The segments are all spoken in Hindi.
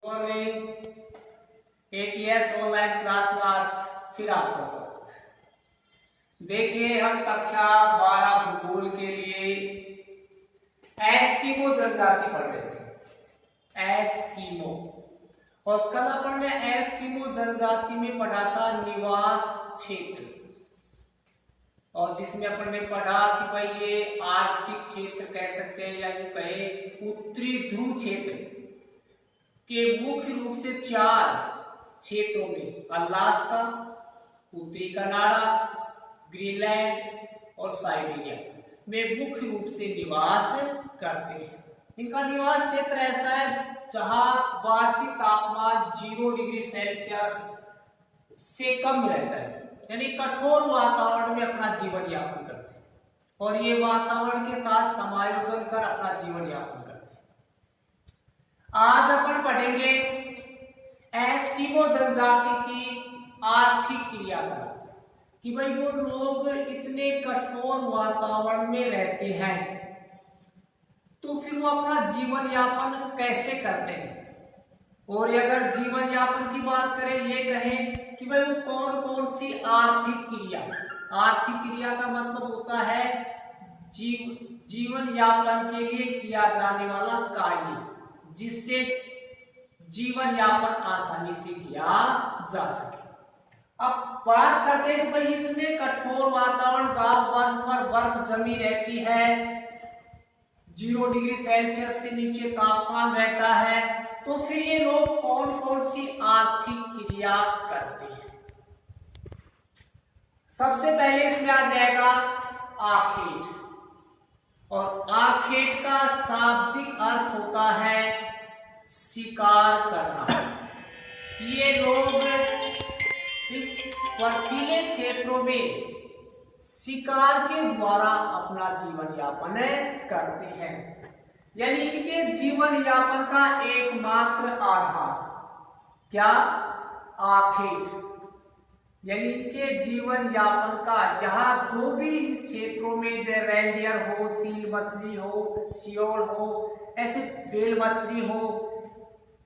ATS ऑनलाइन क्लास में आज फिर आपका स्वागत। देखिए हम कक्षा 12 भूगोल के लिए एस्किमो जनजाति पढ़ रहे थे। एस्किमो, और कल अपन ने एस्किमो जनजाति में पढ़ा था निवास क्षेत्र, और जिसमें अपन ने पढ़ा कि भाई ये आर्कटिक क्षेत्र कह सकते हैं या यूं कहे उत्तरी ध्रुव क्षेत्र के मुख्य रूप से 4 क्षेत्रों में अलास्का, उत्तरी कनाडा, ग्रीनलैंड और साइबेरिया में मुख्य रूप से निवास करते हैं। इनका निवास क्षेत्र ऐसा है जहां वार्षिक तापमान 0 डिग्री सेल्सियस से कम रहता है, यानी कठोर वातावरण में अपना जीवन यापन करते हैं और ये वातावरण के साथ समायोजन कर अपना जीवन यापन करते हैं। आज अपन पढ़ेंगे एस्किमो जनजाति की आर्थिक क्रियाकलाप, कि भाई वो लोग इतने कठोर वातावरण में रहते हैं तो फिर वो अपना जीवन यापन कैसे करते हैं। और अगर जीवन यापन की बात करें, ये कहें कि भाई वो कौन कौन सी आर्थिक क्रिया का मतलब होता है जीवन यापन के लिए किया जाने वाला कार्य, जिससे जीवन यापन आसानी से किया जा सके। अब बात करते हैं कि भाई इतने कठोर वातावरण जहां वर्ष भर बर्फ जमी रहती है, 0 डिग्री सेल्सियस से नीचे तापमान रहता है, तो फिर ये लोग कौन कौन सी आर्थिक क्रिया करते हैं। सबसे पहले इसमें आ जाएगा आखेट, और आखेट का शाब्दिक अर्थ होता है शिकार करना। ये लोग इस बर्फीले क्षेत्रों में शिकार के द्वारा अपना जीवन यापन करते हैं, यानी इनके जीवन यापन का एकमात्र आधार क्या, आखेट, यानी इनके जीवन यापन का यहाँ जो भी क्षेत्रों में जैसे रेंडियर हो, सील मछली हो, सियोल हो, ऐसे व्हेल मछली हो,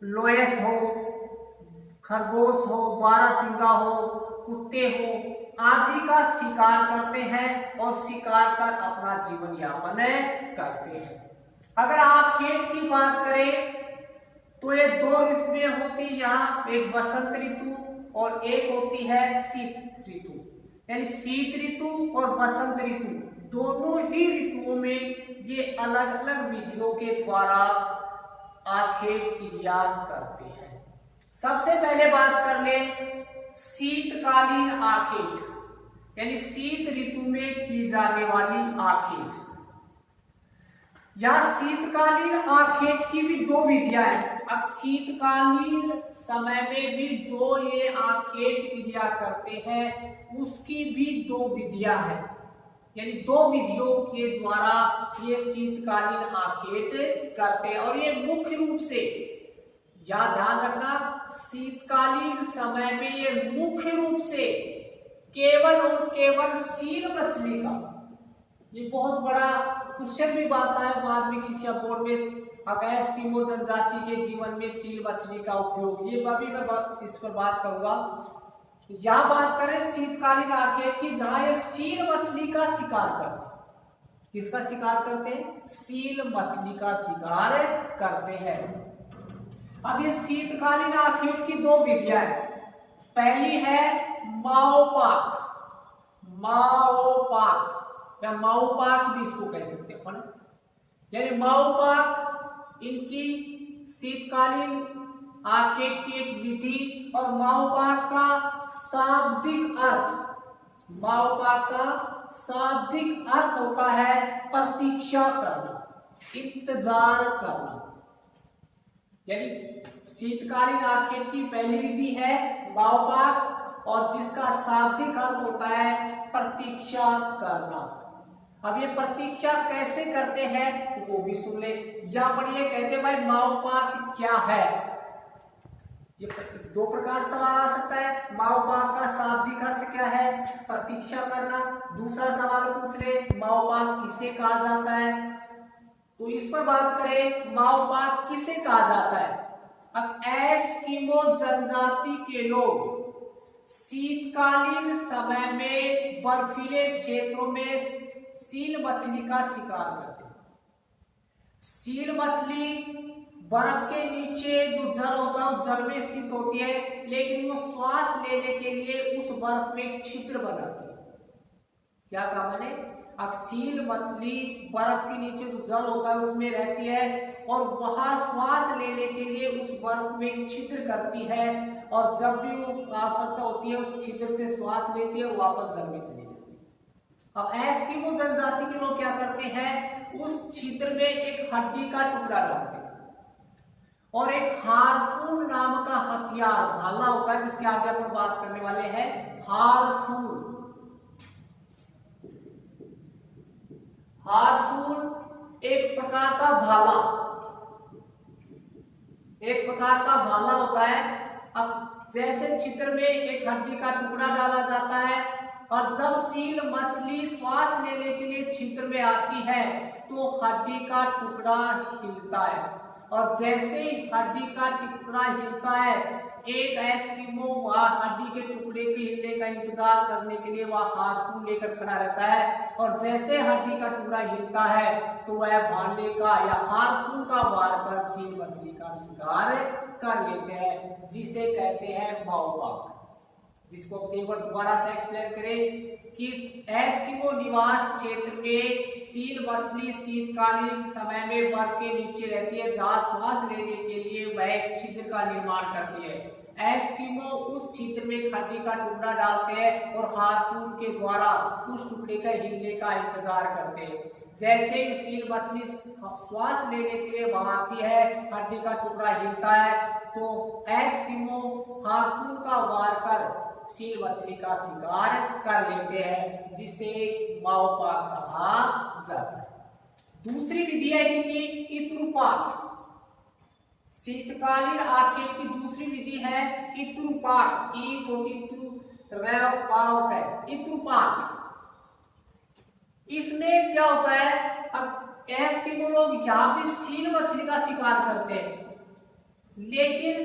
लोयस हो, खरगोश हो, बारहसिंगा हो, कुत्ते हो आदि का शिकार करते हैं और शिकार कर अपना जीवन यापन करते हैं। अगर आप खेत की बात करें तो ये 2 ऋतुएं होती है यहाँ, एक बसंत ऋतु और एक होती है शीत ऋतु। यानी शीत ऋतु और बसंत ऋतु दोनों ही ऋतुओं में ये अलग अलग विधियों के द्वारा आखेट क्रिया करते हैं। सबसे पहले बात कर ले शीतकालीन आखेट, यानी शीत ऋतु में की जाने वाली आखेट। या शीतकालीन आखेट की भी 2 विधियां हैं। अब शीतकालीन समय में भी जो ये आखेट क्रिया करते हैं उसकी भी 2 विधियां हैं, यानी 2 विधियों के द्वारा ये शीतकालीन आखेट करते हैं। और ये मुख्य रूप से या ध्यान रखना, शीतकालीन समय में ये मुख्य रूप से केवल और केवल सील मछली का, ये बहुत बड़ा क्वेश्चन भी आता है माध्यमिक शिक्षा बोर्ड में, एस्किमो जनजाति के जीवन में सील मछली का उपयोग, ये अभी मैं इस पर बात करूंगा। यह बात करें शीतकालीन आखेट की, जहां ये सील मछली का शिकार करते हैं। किसका शिकार करते हैं? सील मछली का शिकार करते हैं। अब ये शीतकालीन आखेट की 2 विधियां हैं। पहली है माओपाक, या माओपाक भी इसको कह सकते हैं अपन, यानी माओपाक इनकी शीतकालीन आखेट की एक विधि। और माओपाक का शाब्दिक अर्थ होता है प्रतीक्षा करना, इंतजार करना। यानी शीतकालीन आखेट की पहली विधि है माओपाक, और जिसका शाब्दिक अर्थ होता है प्रतीक्षा करना। अब ये प्रतीक्षा कैसे करते हैं वो भी सुन ले। यहाँ पर ये कहते हैं भाई माओपाक क्या है। ये 2 प्रकार सवाल आ सकता है। माओपाक का शाब्दिक अर्थ क्या है? प्रतीक्षा करना। दूसरा सवाल पूछ ले माओपाक किसे कहा जाता है, तो इस पर बात करें माओपाक किसे कहा जाता है। अब एस्किमो जनजाति के लोग शीतकालीन समय में बर्फीले क्षेत्रों में सील मछली का शिकार करते हैं। सील मछली बर्फ के नीचे जो जल होता है उस जल में स्थित होती है, लेकिन वो श्वास लेने के लिए उस बर्फ में एक छिद्र बनाती है। क्या काम है? सील मछली बर्फ के नीचे जो जल होता है उसमें रहती है और वहां श्वास लेने के लिए उस बर्फ में एक छिद्र करती है, और जब भी वो आवश्यकता होती है उस छिद्र से श्वास लेती है और वापस जल में चली जाती है। अब एस्किमो जनजाति के लोग क्या करते हैं, उस छिद्र में एक हड्डी का टुकड़ा डालते हैं और एक हार्पून नाम का हथियार भाला होता है, जिसके आगे अपन बात करने वाले हैं, हार्पून। हार्पून एक प्रकार का भाला होता है। अब जैसे छिद्र में एक हड्डी का टुकड़ा डाला जाता है और जब सील मछली श्वास लेने के लिए छिद्र में आती है तो हड्डी का टुकड़ा हिलता है, और जैसे ही हड्डी का टुकड़ा हिलता है एक एस्किमो वह हड्डी के टुकड़े के हिलने का इंतजार करने के लिए वह हार्पून लेकर खड़ा रहता है, और जैसे हड्डी का टुकड़ा हिलता है तो वह भाले का या हार्पून का वार कर सील मछली का शिकार कर लेते हैं, जिसे कहते हैं माओपाक। जिसको एक बार दोबारा से एक्सप्लेन करें कि एस्किमो निवास क्षेत्र में सील मछली शीतकालीन समय में बर्फ के नीचे रहती है, जहां श्वास लेने के लिए वह एक छिद्र का निर्माण करती है। एस्किमो उस छिद्र में हड्डी का टुकड़ा डालते हैं और हार्पून के द्वारा उस टुकड़े का हिलने का इंतजार करते हैं। जैसे ही सील मछली श्वास लेने के लिए वहां आती है, हड्डी का टुकड़ा हिलता है, तो एस्किमो हार्पून का वार कर सील मछली का शिकार कर लेते हैं, जिसे माओपाक कहा जाता है। दूसरी विधि है इनकी इत्रुपाक। शीतकालीन आखेट की दूसरी विधि है इत्रुपाक। ई छोटी पाक है इत्रुपाक। इसमें क्या होता है, अब एस्किमो लोग यहाँ भी सील मछली का शिकार करते हैं, लेकिन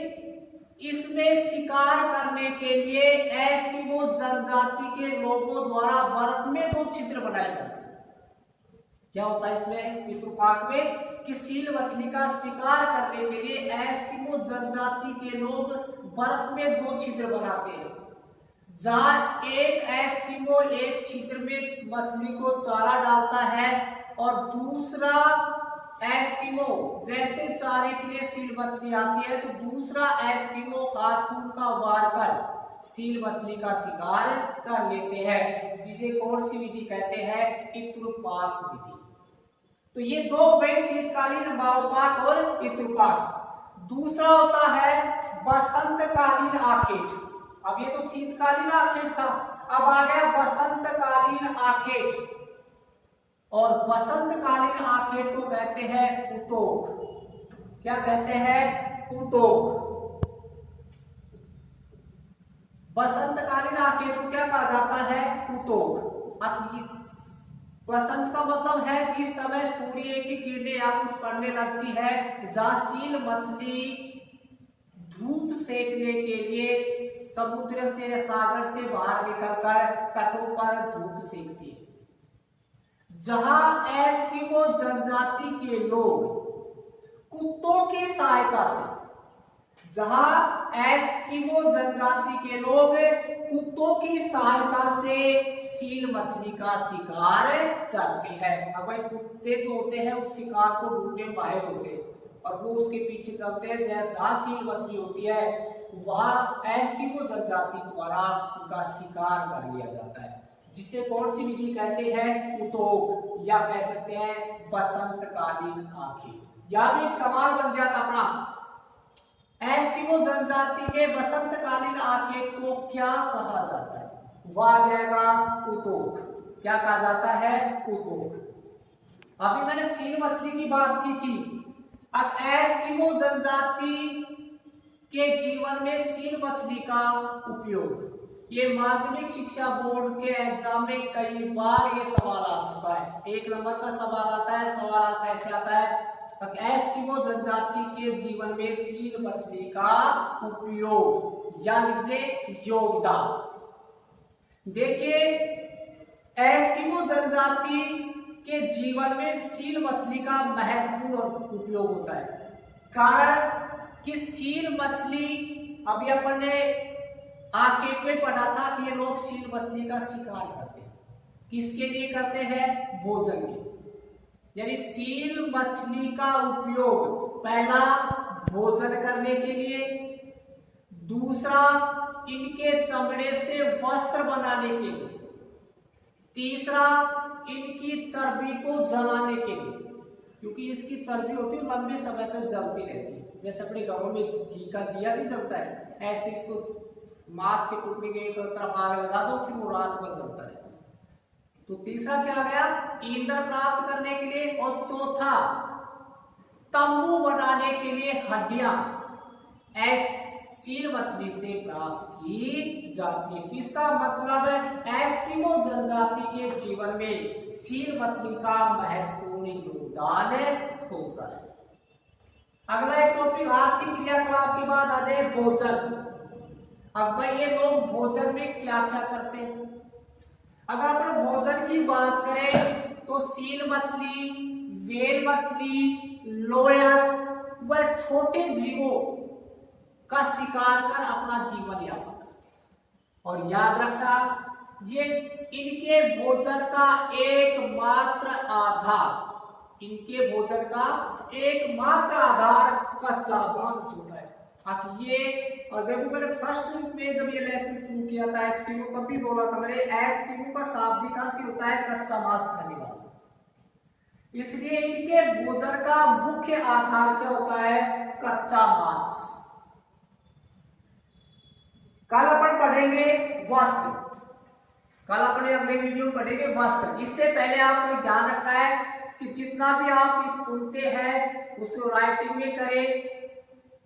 इसमें शिकार करने के लिए एस्किमो जनजाति के लोगों द्वारा बर्फ में 2 छिद्र बनाए जाते हैं। क्या होता है इसमें इत्रुपाक में कि सील मछली का शिकार करने के लिए एस्किमो जनजाति के लोग बर्फ में 2 छिद्र बनाते हैं, जहां एक एस्किमो एक छिद्र में मछली को चारा डालता है और दूसरा एस्किमो जैसे चारे के लिए सील मछली आती है तो दूसरा एस्किमो हार्पून का वार कर सील मछली का शिकार कर लेते हैं, जिसे कौन सी विधि कहते हैं, इत्रुपाक विधि। तो ये 2 हो गए शीतकालीन माओपाक और इत्रुपाक। दूसरा होता है बसंतकालीन आखेट। अब ये तो शीतकालीन आखेट था, अब आ गया बसंतकालीन आखेट, और बसंतकालीन आखेट को कहते हैं उतोक। क्या कहते हैं, उतोक। बसंतकालीन आखेट को क्या कहा जाता है, उतोक। अब बसंत का मतलब है कि इस समय सूर्य की किरणें या कुछ पड़ने लगती है, जहां सील मछली धूप सेकने के लिए समुद्र से सागर से बाहर निकलकर तटों पर धूप सेकती है। जहां एस्किमो जनजाति के लोग कुत्तों की सहायता से कुत्तों की सहायता से सील मछली का शिकार करते हैं। अब भाई कुत्ते जो होते हैं उस शिकार को ढूंढने में माहिर होते हैं और वो उसके पीछे चलते हैं, जहां सील मछली होती है वहां एस्किमो जनजाति द्वारा उनका शिकार कर लिया जाता है, जिसे कौन सी विधि कहते हैं, उतोक, या कह सकते हैं बसंतकालीन आखेट। या भी एक सवाल बन जाता अपना, एस्किमो जनजाति में बसंतकालीन आखेट को क्या कहा जाता है, वह आ जाएगा उतोक। क्या कहा जाता है, उतोक। अभी मैंने सील मछली की बात की थी, अब एस्किमो जनजाति के जीवन में सील मछली का उपयोग, ये माध्यमिक शिक्षा बोर्ड के एग्जाम में कई बार ये सवाल आ चुका है। 1 नंबर का सवाल आता है, सवाल कैसे आता है एस्किमो जनजाति के जीवन में सील मछली का उपयोग यानी योगदान। देखिए, एस्किमो जनजाति के जीवन में सील मछली का महत्वपूर्ण उपयोग होता है। कारण कि सील मछली, अभी अपन ने आखिर में पढ़ा था कि ये लोग सील मछली का शिकार करते हैं। किसके लिए करते हैं? भोजन के। यानी सील मछली का उपयोग पहला भोजन करने के लिए, दूसरा इनके चमड़े से वस्त्र बनाने के लिए, तीसरा इनकी चर्बी को जलाने के लिए, क्योंकि इसकी चर्बी होती है लंबे समय तक जलती रहती है। जैसे अपने घरों में घी का दिया नहीं जलता है, ऐसे इसको मांस के टुकड़े के एक तरफ आग लगा दो, फिर वो रात भर जलता रहता है। तो तीसरा क्या आ गया? ईंधन प्राप्त करने के लिए, और चौथा तंबू बनाने के लिए हड्डियां सील मछली से प्राप्त की जाती है। किसका मतलब है? एस्किमो जनजाति के जीवन में सील मछली का महत्वपूर्ण योगदान होता है। अगला एक टॉपिक आर्थिक क्रियाकलाप के बाद आ जाए भोजन। अब भाई ये लोग भोजन में क्या क्या करते हैं? अगर अपन भोजन की बात करें तो सील मछली, व्हेल मछली, लोयस व छोटे जीवों का शिकार कर अपना जीवन यापन करते। और याद रखना, ये इनके भोजन का एकमात्र आधार, इनके भोजन का एकमात्र आधार कच्चा मांस होता है। ये, और देखो मैंने फर्स्ट में जब ये लेसन शुरू किया था एस्किमो, तब भी बोला था मैंने, एस्किमो का शाब्दिक अर्थ होता है कच्चा मांस खाने वाला। इसलिए इनके भोजन का मुख्य आधार क्या होता है? कच्चा मांस। कल अपन पढ़ेंगे वस्त्र, कल अपने अगले वीडियो में पढ़ेंगे वस्त्र। इससे पहले आपको ध्यान रखना है कि जितना भी आप इस सुनते हैं उसको राइटिंग में करें।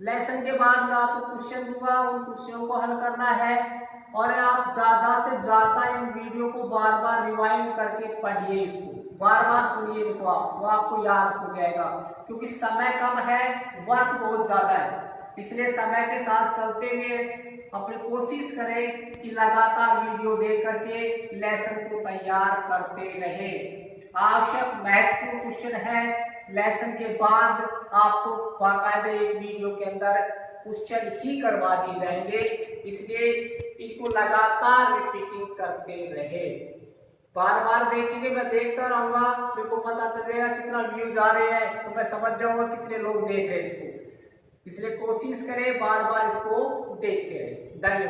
लेसन के बाद मैं आपको क्वेश्चन दूंगा, उन क्वेश्चनों को हल करना है, और आप ज्यादा से ज्यादा इन वीडियो को बार बार रिवाइंड करके पढ़िए, इसको बार बार सुनिए, इनको वो आपको याद हो जाएगा। क्योंकि समय कम है, वर्क बहुत ज्यादा है, इसलिए समय के साथ चलते हुए अपने कोशिश करें कि लगातार वीडियो देख करके लेसन को तैयार करते रहे। आवश्यक महत्वपूर्ण क्वेश्चन है, लेसन के बाद आपको बाकायदे एक वीडियो के अंदर क्वेश्चन ही करवा दिए जाएंगे, इसलिए इनको लगातार रिपीटिंग करते रहे। बार बार देखेंगे, मैं देखता रहूंगा, मेरे को पता चलेगा कितना व्यूज आ रहे हैं, तो मैं समझ जाऊंगा कितने लोग देख रहे हैं इसको। इसलिए कोशिश करें बार बार इसको देखते रहे। धन्यवाद।